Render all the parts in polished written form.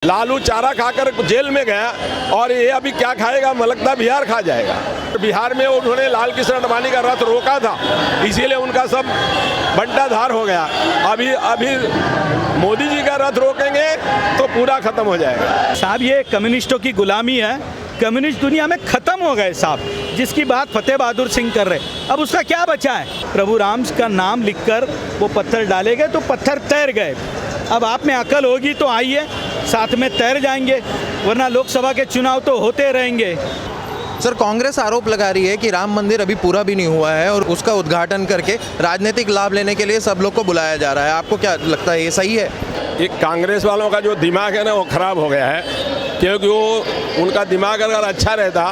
लालू चारा खाकर जेल में गया और ये अभी क्या खाएगा, मलकता बिहार खा जाएगा। बिहार में उन्होंने लाल कृष्ण आडवाणी का रथ रोका था, इसीलिए उनका सब बंटाधार हो गया। अभी मोदी जी का रथ रोकेंगे तो पूरा खत्म हो जाएगा। साहब ये कम्युनिस्टों की गुलामी है, कम्युनिस्ट दुनिया में खत्म हो गए साहब। जिसकी बात फतेह बहादुर सिंह कर रहे, अब उसका क्या बचा है? प्रभु राम का नाम लिखकर वो पत्थर डाले गए तो पत्थर तैर गए। अब आप में अकल होगी तो आइए साथ में तैर जाएंगे, वरना लोकसभा के चुनाव तो होते रहेंगे। सर, कांग्रेस आरोप लगा रही है कि राम मंदिर अभी पूरा भी नहीं हुआ है और उसका उद्घाटन करके राजनीतिक लाभ लेने के लिए सब लोग को बुलाया जा रहा है। आपको क्या लगता है, ये सही है? एक कांग्रेस वालों का जो दिमाग है ना, वो खराब हो गया है, क्योंकि वो उनका दिमाग अगर अच्छा रहता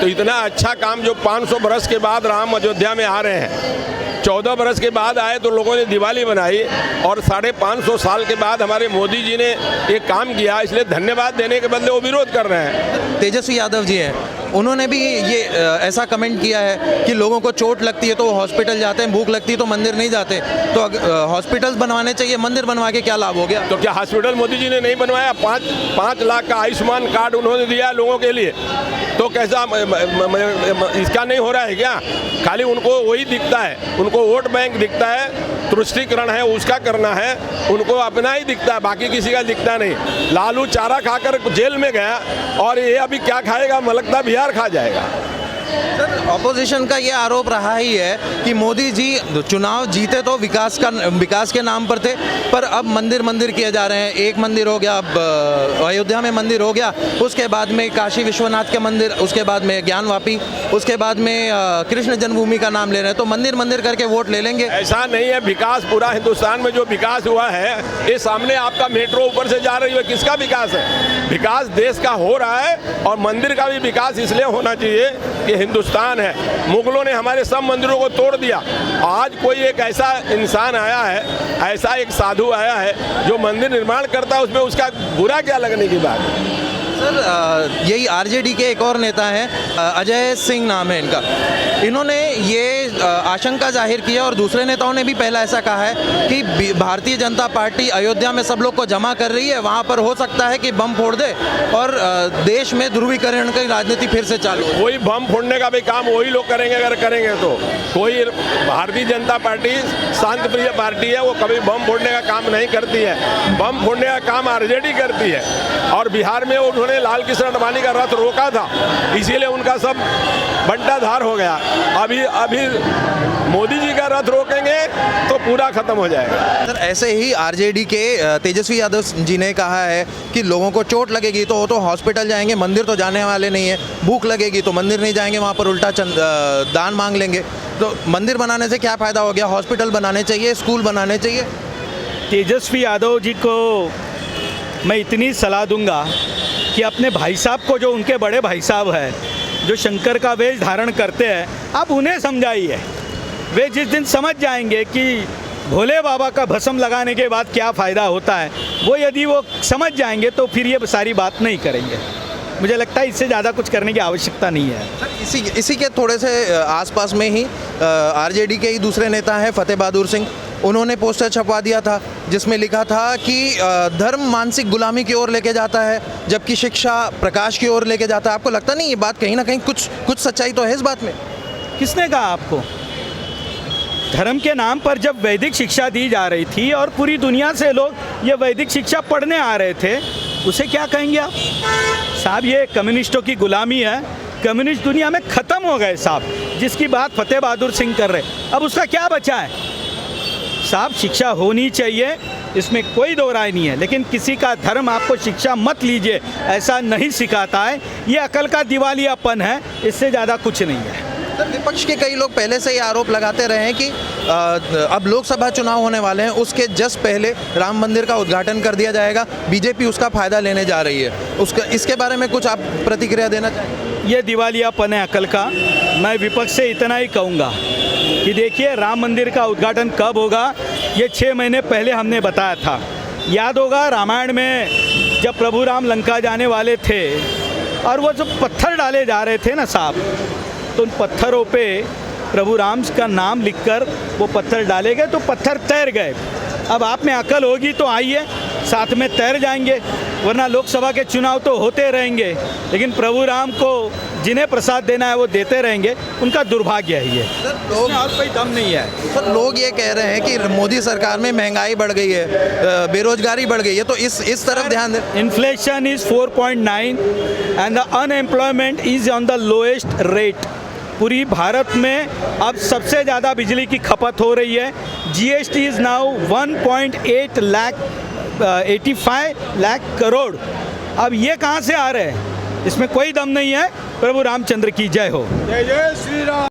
तो इतना अच्छा काम जो 500 बरस के बाद राम अयोध्या में आ रहे हैं, 14 बरस के बाद आए तो लोगों ने दिवाली बनाई, और 550 साल के बाद हमारे मोदी जी ने एक काम किया, इसलिए धन्यवाद देने के बदले वो विरोध कर रहे हैं। तेजस्वी यादव जी हैं, उन्होंने भी ये ऐसा कमेंट किया है कि लोगों को चोट लगती है तो वो हॉस्पिटल जाते हैं, भूख लगती है तो मंदिर नहीं जाते। तो हॉस्पिटल्स बनवाने चाहिए, मंदिर बनवा के क्या लाभ हो गया? तो क्या हॉस्पिटल मोदी जी ने नहीं बनवाया? 5 लाख का आयुष्मान कार्ड उन्होंने दिया लोगों के लिए, तो कैसा इसका नहीं हो रहा है क्या? खाली उनको वही दिखता है, उनको वोट बैंक दिखता है, तुष्टीकरण है उसका करना है, उनको अपना ही दिखता है, बाकी किसी का दिखता नहीं। लालू चारा खाकर जेल में गया और ये अभी क्या खाएगा, मलकता बिहार खा जाएगा। सर, ऑपोजिशन का ये आरोप रहा ही है कि मोदी जी चुनाव जीते तो विकास के नाम पर थे, पर अब मंदिर किए जा रहे हैं। एक मंदिर हो गया, अब अयोध्या में मंदिर हो गया, उसके बाद में काशी विश्वनाथ के मंदिर, उसके बाद में ज्ञानवापी, उसके बाद में कृष्ण जन्मभूमि का नाम ले रहे हैं। तो मंदिर करके वोट ले लेंगे? ऐसा नहीं है। विकास पूरा हिंदुस्तान में जो विकास हुआ है, ये सामने आपका मेट्रो ऊपर से जा रही है, किसका विकास है? विकास देश का हो रहा है, और मंदिर का भी विकास इसलिए होना चाहिए कि हिंदुस्तान है। मुगलों ने हमारे सब मंदिरों को तोड़ दिया, आज कोई एक ऐसा इंसान आया है, ऐसा एक साधु आया है जो मंदिर निर्माण करता है, उसमें उसका बुरा क्या लगने की बात है? सर, यही आरजेडी के एक और नेता हैं, अजय सिंह नाम है इनका, इन्होंने ये आशंका जाहिर की है और दूसरे नेताओं ने भी पहला ऐसा कहा है कि भारतीय जनता पार्टी अयोध्या में सब लोग को जमा कर रही है, वहाँ पर हो सकता है कि बम फोड़ दे और देश में ध्रुवीकरण की राजनीति फिर से चालू हो। वही बम फोड़ने का भी काम वही लोग करेंगे, अगर करेंगे तो। कोई भारतीय जनता पार्टी शांत प्रिय पार्टी है, वो कभी बम फोड़ने का काम नहीं करती है। बम फोड़ने का काम आरजेडी करती है, और बिहार में उन्होंने लाल कृष्ण आडवाणी का रथ रोका था, इसीलिए उनका सब बंटाधार हो गया। अभी मोदी जी का रथ रोकेंगे तो पूरा खत्म हो जाएगा। सर, ऐसे ही आरजेडी के तेजस्वी यादव जी ने कहा है कि लोगों को चोट लगेगी तो वो तो हॉस्पिटल जाएंगे, मंदिर तो जाने वाले नहीं है। भूख लगेगी तो मंदिर नहीं जाएंगे, वहाँ पर उल्टा दान मांग लेंगे। तो मंदिर बनाने से क्या फ़ायदा हो गया? हॉस्पिटल बनाने चाहिए, स्कूल बनाने चाहिए। तेजस्वी यादव जी को मैं इतनी सलाह दूंगा कि अपने भाई साहब को, जो उनके बड़े भाई साहब हैं, जो शंकर का वेश धारण करते हैं, आप उन्हें समझाइए। वे जिस दिन समझ जाएंगे कि भोले बाबा का भस्म लगाने के बाद क्या फ़ायदा होता है, यदि वो समझ जाएंगे तो फिर ये सारी बात नहीं करेंगे। मुझे लगता है इससे ज़्यादा कुछ करने की आवश्यकता नहीं है। इसी के थोड़े से आसपास में ही आरजेडी के ही दूसरे नेता हैं फतेह बहादुर सिंह, उन्होंने पोस्टर छपवा दिया था जिसमें लिखा था कि धर्म मानसिक गुलामी की ओर लेके जाता है, जबकि शिक्षा प्रकाश की ओर लेके जाता है। आपको लगता नहीं ये बात कहीं ना कहीं कुछ सच्चाई तो है इस बात में? किसने कहा आपको? धर्म के नाम पर जब वैदिक शिक्षा दी जा रही थी और पूरी दुनिया से लोग ये वैदिक शिक्षा पढ़ने आ रहे थे, उसे क्या कहेंगे आप? साहब ये कम्युनिस्टों की गुलामी है, कम्युनिस्ट दुनिया में ख़त्म हो गए साहब। जिसकी बात फतेह बहादुर सिंह कर रहे, अब उसका क्या बचा है? साहब शिक्षा होनी चाहिए, इसमें कोई दो राय नहीं है, लेकिन किसी का धर्म आपको शिक्षा मत लीजिए ऐसा नहीं सिखाता है। ये अकल का दिवालियापन है, इससे ज़्यादा कुछ नहीं है। सर, विपक्ष के कई लोग पहले से ही आरोप लगाते रहे हैं कि अब लोकसभा चुनाव होने वाले हैं, उसके जस्ट पहले राम मंदिर का उद्घाटन कर दिया जाएगा, बीजेपी उसका फ़ायदा लेने जा रही है। इसके बारे में कुछ आप प्रतिक्रिया देना चाहेंगे? ये दिवालियापन है अकल का। मैं विपक्ष से इतना ही कहूँगा कि देखिए, राम मंदिर का उद्घाटन कब होगा, ये 6 महीने पहले हमने बताया था। याद होगा रामायण में जब प्रभु राम लंका जाने वाले थे और वो जो पत्थर डाले जा रहे थे ना साहब, तो उन पत्थरों पे प्रभु राम का नाम लिखकर वो पत्थर डाले गए तो पत्थर तैर गए। अब आप में अकल होगी तो आइए साथ में तैर जाएंगे, वरना लोकसभा के चुनाव तो होते रहेंगे, लेकिन प्रभु राम को जिन्हें प्रसाद देना है वो देते रहेंगे। उनका दुर्भाग्य है ये। लोग और कोई दम नहीं है। सर, लोग ये कह रहे हैं कि मोदी सरकार में महंगाई बढ़ गई है, बेरोजगारी बढ़ गई है, तो इस तरफ ध्यान दें। Inflation is 4.9 and the unemployment is on the lowest rate. पूरी भारत में अब सबसे ज़्यादा बिजली की खपत हो रही है। GST is now 1.85 lakh crore. अब ये कहाँ से आ रहे हैं? इसमें कोई दम नहीं है। प्रभु रामचंद्र की जय हो। जय जय श्री राम।